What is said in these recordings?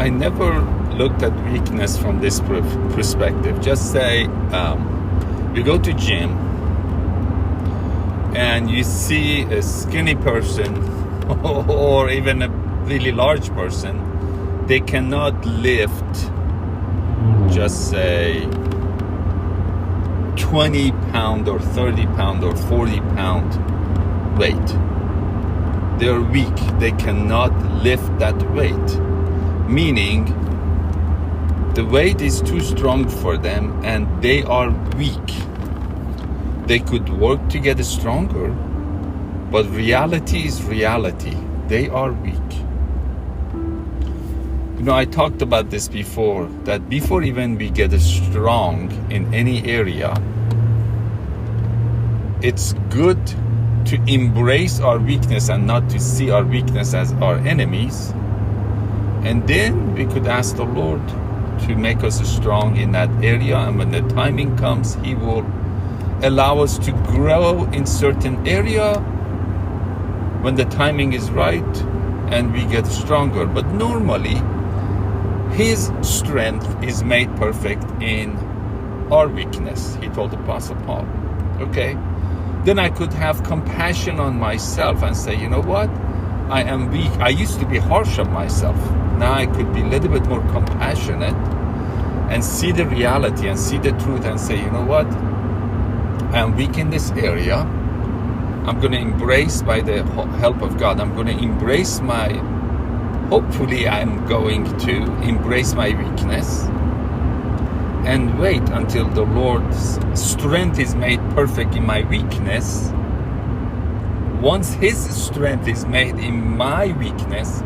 I never looked at weakness from this perspective. Just say you go to gym and you see a skinny person or even a really large person. They cannot lift, just say 20 pound or 30 pound or 40 pound weight. They're weak. They cannot lift that weight, meaning the weight is too strong for them and they are weak. They could work to get stronger, but reality is reality. They are weak. You know, I talked about this before, that before even we get strong in any area, it's good to embrace our weakness and not to see our weakness as our enemies. And then we could ask the Lord to make us strong in that area. And when the timing comes, He will allow us to grow in certain area when the timing is right and we get stronger. But normally, His strength is made perfect in our weakness, He told Apostle Paul. Okay? Then I could have compassion on myself and say, you know what? I am weak. I used to be harsh on myself. Now I could be a little bit more compassionate and see the reality and see the truth and say, you know what? I am weak in this area. I'm going to embrace, by the help of God, I'm going to embrace hopefully I'm going to embrace my weakness and wait until the Lord's strength is made perfect in my weakness. Once His strength is made in my weakness,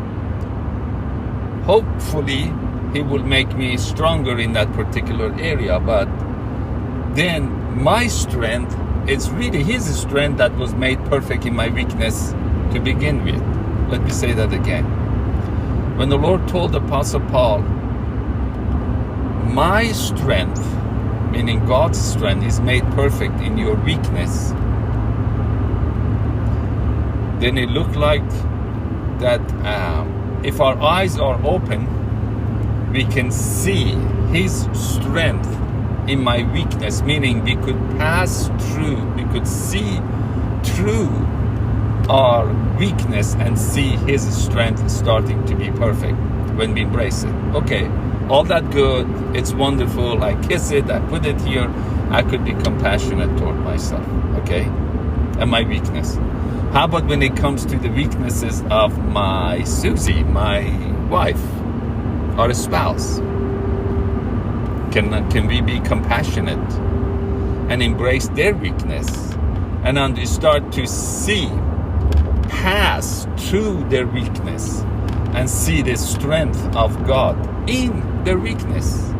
hopefully He will make me stronger in that particular area. But then my strength, it's really His strength that was made perfect in my weakness to begin with. Let me say that again. When the Lord told Apostle Paul, my strength, meaning God's strength, is made perfect in your weakness, then it looked like that if our eyes are open, we can see His strength in my weakness, meaning we could pass through, we could see through our weakness and see His strength starting to be perfect when we embrace it. Okay, all that good, it's wonderful, I kiss it, I put it here, I could be compassionate toward myself, okay, and my weakness. How about when it comes to the weaknesses of my Suzy, my wife, or a spouse? Can we be compassionate and embrace their weakness and start to see, pass through their weakness and see the strength of God in their weakness?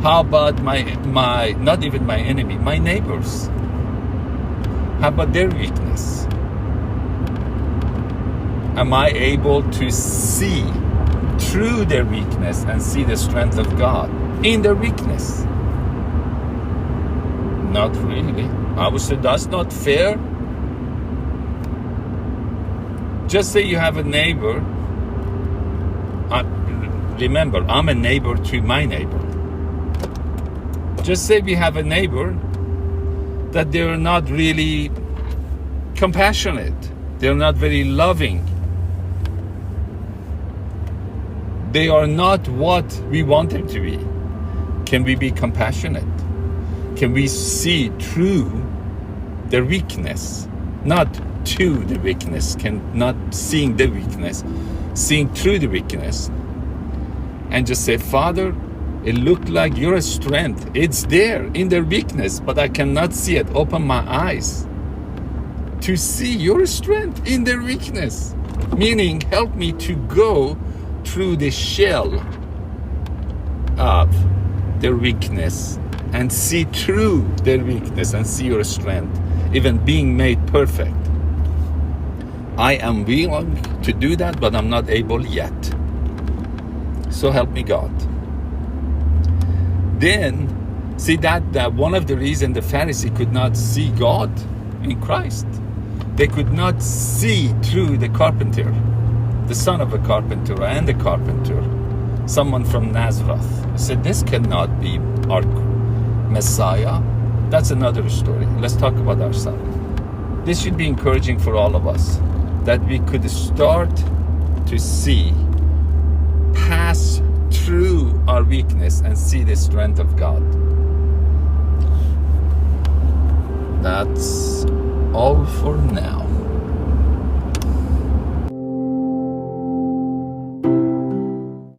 How about my not even my enemy, my neighbors? How about their weakness? Am I able to see through their weakness and see the strength of God in their weakness? Not really. I would say that's not fair. Just say you have a neighbor. Remember, I'm a neighbor to my neighbor. Just say we have a neighbor that they're not really compassionate. They're not very loving. They are not what we want them to be. Can we be compassionate? Can we see through their weakness? Not to the weakness, not seeing the weakness, seeing through the weakness. And just say, Father, it looked like your strength. It's there in their weakness, but I cannot see it. Open my eyes to see your strength in their weakness. Meaning, help me to go through the shell of their weakness and see through their weakness and see your strength, even being made perfect. I am willing to do that, but I'm not able yet. So help me God. Then, see that one of the reasons the Pharisee could not see God in Christ. They could not see through the carpenter. the son of a carpenter and a carpenter, someone from Nazareth. I said, this cannot be our Messiah. That's another story. Let's talk about ourselves. This should be encouraging for all of us, that we could start to see, pass through our weakness and see the strength of God. That's all for now.